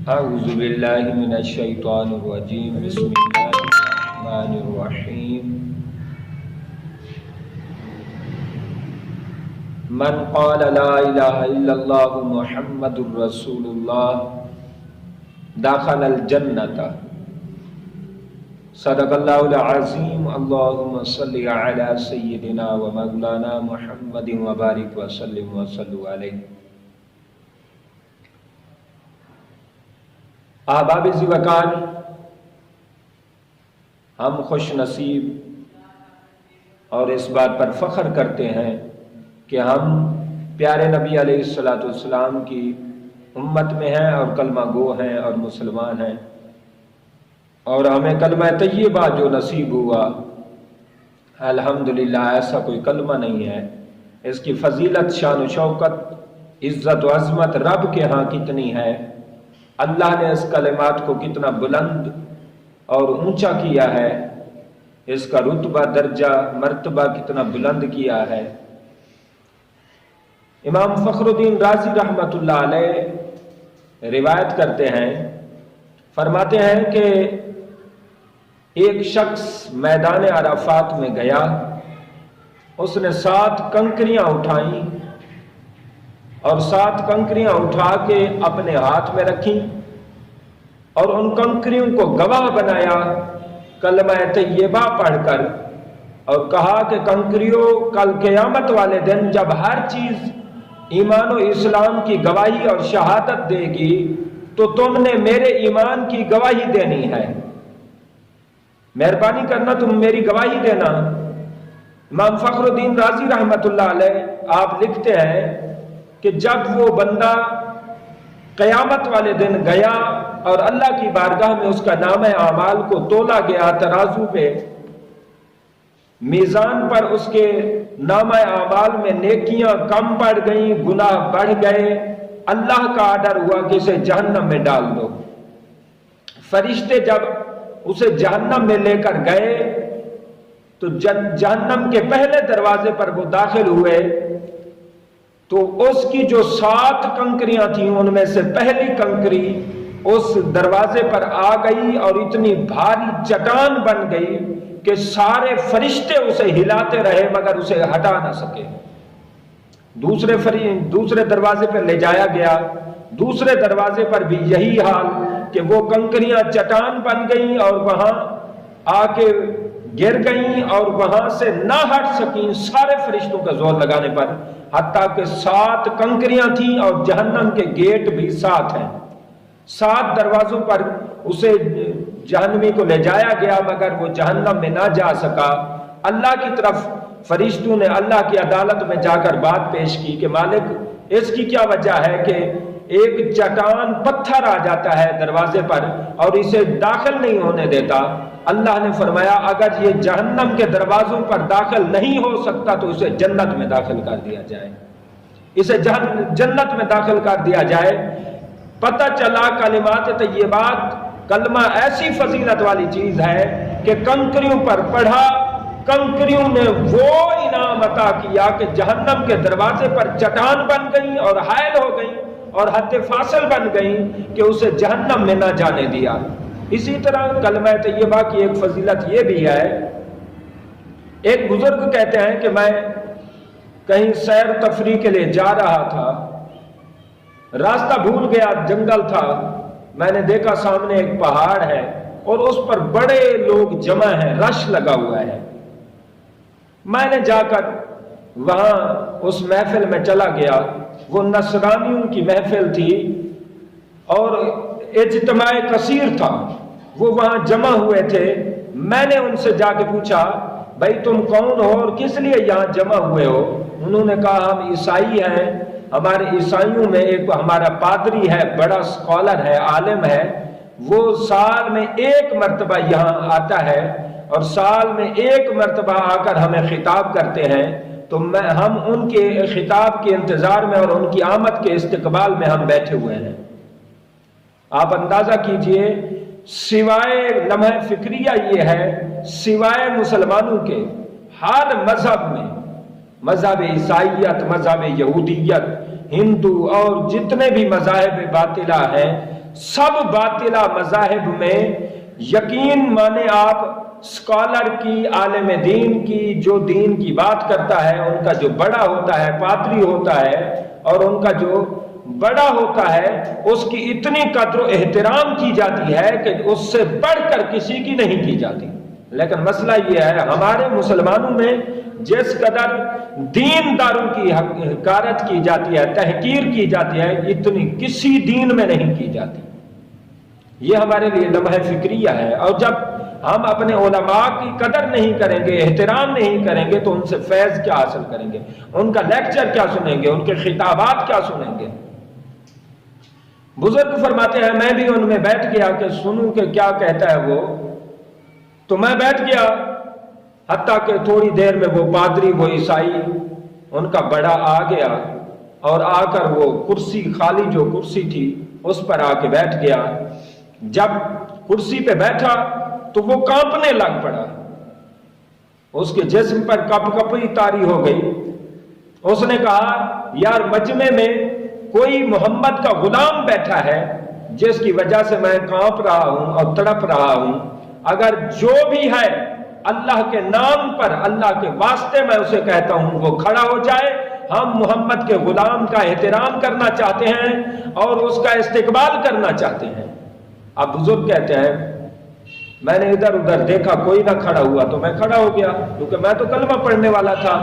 اعوذ باللہ من الشیطان الرجیم بسم اللہ الرحمن الرحیم من قال لا الہ الا اللہ محمد رسول اللہ دخل الجنۃ صدق اللہ العظیم اللہم صلی علی سیدنا و مولانا محمد وبارک وسلم وصلو علیہ۔ احباب ذی وقار، ہم خوش نصیب اور اس بات پر فخر کرتے ہیں کہ ہم پیارے نبی علیہ الصلوۃ والسلام کی امت میں ہیں اور کلمہ گو ہیں اور مسلمان ہیں، اور ہمیں کلمہ طیبہ جو نصیب ہوا، الحمدللہ ایسا کوئی کلمہ نہیں ہے، اس کی فضیلت، شان و شوکت، عزت و عظمت رب کے ہاں کتنی ہے، اللہ نے اس کلمات کو کتنا بلند اور اونچا کیا ہے، اس کا رتبہ، درجہ، مرتبہ کتنا بلند کیا ہے۔ امام فخر الدین رازی رحمۃ اللہ علیہ روایت کرتے ہیں، فرماتے ہیں کہ ایک شخص میدان عرفات میں گیا، اس نے 7 کنکریاں اٹھائیں اور 7 کنکریاں اٹھا کے اپنے ہاتھ میں رکھیں اور ان کنکریوں کو گواہ بنایا کلمہ طیبہ پڑھ کر، اور کہا کہ کنکریوں، کل قیامت والے دن جب ہر چیز ایمان و اسلام کی گواہی اور شہادت دے گی تو تم نے میرے ایمان کی گواہی دینی ہے، مہربانی کرنا تم میری گواہی دینا۔ امام فخر الدین رازی رحمۃ اللہ علیہ آپ لکھتے ہیں کہ جب وہ بندہ قیامت والے دن گیا اور اللہ کی بارگاہ میں اس کا نامہ اعمال کو تولا گیا، ترازو پہ میزان پر اس کے نامہ اعمال میں نیکیاں کم پڑ گئیں، گناہ بڑھ گئے، اللہ کا آرڈر ہوا کہ اسے جہنم میں ڈال دو۔ فرشتے جب اسے جہنم میں لے کر گئے تو جہنم کے پہلے دروازے پر وہ داخل ہوئے تو اس کی جو 7 کنکریاں تھیں ان میں سے پہلی کنکری اس دروازے پر آ گئی اور اتنی بھاری چٹان بن گئی کہ سارے فرشتے اسے ہلاتے رہے مگر اسے ہٹا نہ سکے۔ دوسرے دروازے پر لے جایا گیا، دوسرے دروازے پر بھی یہی حال کہ وہ کنکریاں چٹان بن گئیں اور وہاں آ کے گر گئیں اور وہاں سے نہ ہٹ سکیں سارے فرشتوں کا زور لگانے پر، حتیٰ کہ 7 کنکریاں تھیں اور جہنم کے گیٹ بھی 7 ہیں۔ 7 دروازوں پر اسے جہنمی کو لے جایا گیا مگر وہ جہنم میں نہ جا سکا۔ اللہ کی طرف فرشتوں نے اللہ کی عدالت میں جا کر بات پیش کی کہ مالک اس کی کیا وجہ ہے کہ ایک چٹان پتھر آ جاتا ہے دروازے پر اور اسے داخل نہیں ہونے دیتا۔ اللہ نے فرمایا اگر یہ جہنم کے دروازوں پر داخل نہیں ہو سکتا تو اسے جنت میں داخل کر دیا جائے، اسے جنت میں داخل کر دیا جائے۔ پتہ چلا کلمات طیبات، کلمہ ایسی فضیلت والی چیز ہے کہ کنکریوں پر پڑھا، کنکریوں نے وہ انعام عطا کیا کہ جہنم کے دروازے پر چٹان بن گئیں اور حائل ہو گئیں اور حد فاصل بن گئیں کہ اسے جہنم میں نہ جانے دیا۔ اسی طرح کلمہ طیبہ کی ایک فضیلت یہ بھی ہے، ایک بزرگ کہتے ہیں کہ میں کہیں سیر تفریح کے لیے جا رہا تھا، راستہ بھول گیا، جنگل تھا، میں نے دیکھا سامنے ایک پہاڑ ہے اور اس پر بڑے لوگ جمع ہیں، رش لگا ہوا ہے۔ میں نے جا کر وہاں اس محفل میں چلا گیا، وہ نصرانیوں کی محفل تھی اور اجتماع کثیر تھا، وہ وہاں جمع ہوئے تھے۔ میں نے ان سے جا کے پوچھا بھائی تم کون ہو اور کس لیے یہاں جمع ہوئے ہو؟ انہوں نے کہا ہم عیسائی ہیں، ہمارے عیسائیوں میں ایک ہمارا پادری ہے، بڑا اسکالر ہے، عالم ہے، وہ سال میں 1 مرتبہ یہاں آتا ہے اور سال میں 1 مرتبہ آ کر ہمیں خطاب کرتے ہیں، تو ہم ان کے خطاب کے انتظار میں اور ان کی آمد کے استقبال میں ہم بیٹھے ہوئے ہیں۔ آپ اندازہ کیجئے، سوائے لمحہ فکریہ یہ ہے، سوائے مسلمانوں کے ہر مذہب میں، مذہب عیسائیت، مذہب یہودیت، ہندو اور جتنے بھی مذاہب باطلہ ہیں، سب باطلا مذاہب میں یقین مانے آپ اسکالر کی، عالم دین کی، جو دین کی بات کرتا ہے، ان کا جو بڑا ہوتا ہے پادری ہوتا ہے، اور ان کا جو بڑا ہوتا ہے اس کی اتنی قدر و احترام کی جاتی ہے کہ اس سے بڑھ کر کسی کی نہیں کی جاتی۔ لیکن مسئلہ یہ ہے ہمارے مسلمانوں میں جس قدر دینداروں کی حقارت کی جاتی ہے، تحقیر کی جاتی ہے، اتنی کسی دین میں نہیں کی جاتی۔ یہ ہمارے لیے لمحہ فکریہ ہے، اور جب ہم اپنے علماء کی قدر نہیں کریں گے، احترام نہیں کریں گے، تو ان سے فیض کیا حاصل کریں گے؟ ان کا لیکچر کیا سنیں گے؟ ان کے خطابات کیا سنیں گے؟ بزرگ فرماتے ہیں میں بھی ان میں بیٹھ گیا کہ سنوں کہ کیا کہتا ہے وہ، تو میں بیٹھ گیا، حتیٰ کہ تھوڑی دیر میں وہ پادری، وہ عیسائی، ان کا بڑا آ گیا، اور آ کر وہ کرسی خالی جو کرسی تھی اس پر آ کے بیٹھ گیا۔ جب کرسی پہ بیٹھا تو وہ کانپنے لگ پڑا، اس کے جسم پر کپ کپی طاری ہو گئی۔ اس نے کہا یار مجمع میں کوئی محمد کا غلام بیٹھا ہے جس کی وجہ سے میں کانپ رہا ہوں اور تڑپ رہا ہوں، اگر جو بھی ہے اللہ کے نام پر، اللہ کے واسطے میں اسے کہتا ہوں وہ کھڑا ہو جائے، ہم محمد کے غلام کا احترام کرنا چاہتے ہیں اور اس کا استقبال کرنا چاہتے ہیں۔ اب بزرگ کہتے ہیں میں نے ادھر ادھر دیکھا کوئی نہ کھڑا ہوا تو میں کھڑا ہو گیا، کیونکہ میں تو کلمہ پڑھنے والا تھا،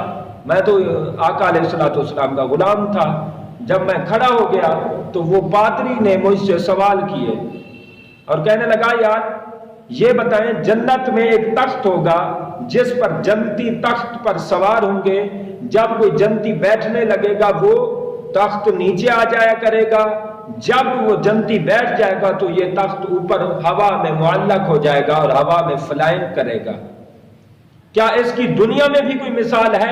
میں تو آقا علیہ الصلوۃ والسلام کا غلام تھا۔ جب میں کھڑا ہو گیا تو وہ پادری نے مجھ سے سوال کیے اور کہنے لگا یار یہ بتائیں جنت میں ایک تخت ہوگا جس پر جنتی تخت پر سوار ہوں گے، جب کوئی جنتی بیٹھنے لگے گا وہ تخت نیچے آ جایا کرے گا، جب وہ جنتی بیٹھ جائے گا تو یہ تخت اوپر ہوا میں معلق ہو جائے گا اور ہوا میں فلائنگ کرے گا، کیا اس کی دنیا میں بھی کوئی مثال ہے؟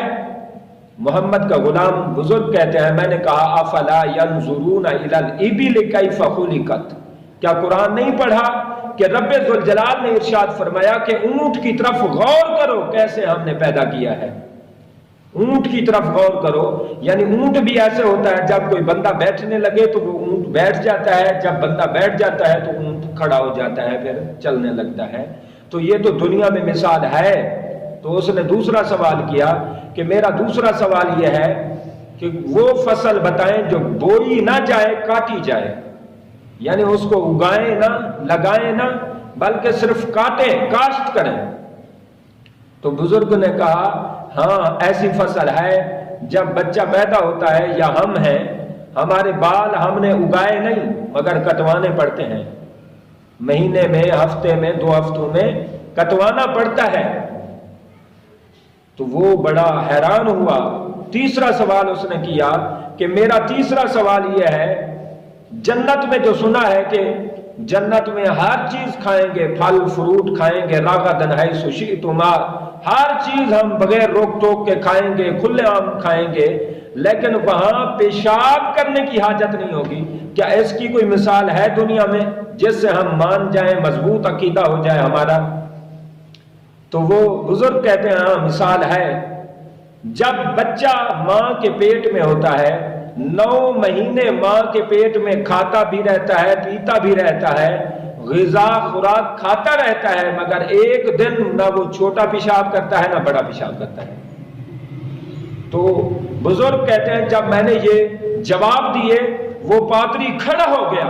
محمد کا غلام بزرگ کہتے ہیں میں نے کہا افلا ينظرون الى الابل كيف خلقت، کیا قرآن نہیں پڑھا کہ رب ذوالجلال نے ارشاد فرمایا کہ اونٹ کی طرف غور کرو کیسے ہم نے پیدا کیا ہے، اونٹ کی طرف غور کرو، یعنی اونٹ بھی ایسے ہوتا ہے جب کوئی بندہ بیٹھنے لگے تو وہ اونٹ بیٹھ جاتا ہے، جب بندہ بیٹھ جاتا ہے تو اونٹ کھڑا ہو جاتا ہے پھر چلنے لگتا ہے، تو یہ تو دنیا میں مثال ہے۔ تو اس نے دوسرا سوال کیا کہ میرا دوسرا سوال یہ ہے کہ وہ فصل بتائیں جو بوئی نہ جائے کاٹی جائے، یعنی اس کو اگائیں نہ لگائیں نہ بلکہ صرف کاٹیں کاشت کریں۔ تو بزرگ نے کہا ہاں ایسی فصل ہے جب بچہ پیدا ہوتا ہے یا ہم ہیں ہمارے بال ہم نے اگائے نہیں مگر کٹوانے پڑتے ہیں، مہینے میں ہفتے میں 2 ہفتوں میں کٹوانا پڑتا ہے۔ تو وہ بڑا حیران ہوا۔ تیسرا سوال اس نے کیا کہ میرا تیسرا سوال یہ ہے جنت میں جو سنا ہے کہ جنت میں ہر چیز کھائیں گے، پھل فروٹ کھائیں گے، راغدن حیث شئتما، ہر چیز ہم بغیر روک ٹوک کے کھائیں گے، کھلے عام کھائیں گے، لیکن وہاں پیشاب کرنے کی حاجت نہیں ہوگی، کیا اس کی کوئی مثال ہے دنیا میں جس سے ہم مان جائیں، مضبوط عقیدہ ہو جائے ہمارا؟ تو وہ بزرگ کہتے ہیں ہاں مثال ہے، جب بچہ ماں کے پیٹ میں ہوتا ہے 9 مہینے ماں کے پیٹ میں کھاتا بھی رہتا ہے پیتا بھی رہتا ہے، غذا خوراک کھاتا رہتا ہے، مگر ایک دن نہ وہ چھوٹا پیشاب کرتا ہے نہ بڑا پیشاب کرتا ہے۔ تو بزرگ کہتے ہیں جب میں نے یہ جواب دیے وہ پادری کھڑا ہو گیا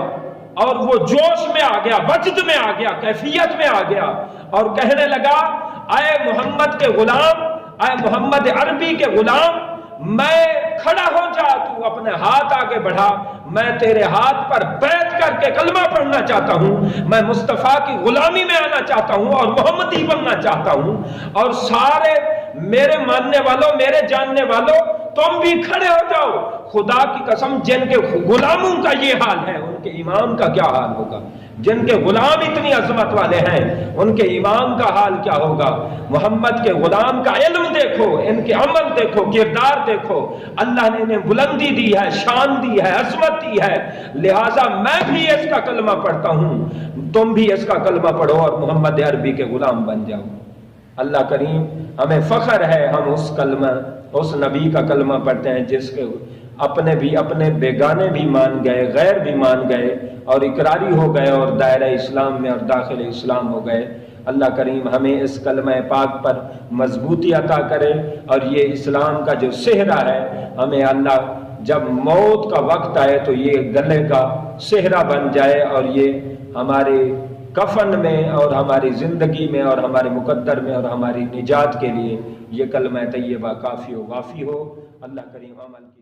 اور وہ جوش میں آ گیا، وجد میں آ گیا، کیفیت میں آ گیا اور کہنے لگا اے محمد کے غلام، اے محمد عربی کے غلام، میں کھڑا ہو جا، تو اپنے ہاتھ آگے بڑھا، میں تیرے ہاتھ پر بیعت کر کے کلمہ پڑھنا چاہتا ہوں، میں مصطفیٰ کی غلامی میں آنا چاہتا ہوں اور محمدی بننا چاہتا ہوں، اور سارے میرے ماننے والوں، میرے جاننے والوں، تم بھی کھڑے ہو جاؤ۔ خدا کی قسم جن کے غلاموں کا یہ حال ہے ان کے امام کا کیا حال ہوگا؟ جن کے غلام اتنی عظمت والے ہیں ان کے امام کا حال کیا ہوگا؟ محمد کے غلام کا علم دیکھو، ان کے عمل دیکھو، کردار دیکھو، اللہ نے انہیں بلندی دی ہے، شان دی ہے، عظمت دی ہے، لہٰذا میں بھی اس کا کلمہ پڑھتا ہوں، تم بھی اس کا کلمہ پڑھو اور محمد عربی کے غلام بن جاؤ۔ اللہ کریم ہمیں فخر ہے ہم اس کلمہ، اس نبی کا کلمہ پڑھتے ہیں جس کے اپنے بھی اپنے بیگانے بھی مان گئے، غیر بھی مان گئے، اور اقراری ہو گئے اور دائرہ اسلام میں اور داخل اسلام ہو گئے۔ اللہ کریم ہمیں اس کلمہ پاک پر مضبوطی عطا کرے، اور یہ اسلام کا جو صحرا ہے ہمیں اللہ جب موت کا وقت آئے تو یہ گلے کا صحرا بن جائے، اور یہ ہمارے کفن میں اور ہماری زندگی میں اور ہمارے مقدر میں اور ہماری نجات کے لیے یہ کلمہ طیبہ کافی و وافی ہو۔ اللہ کریم عمل کی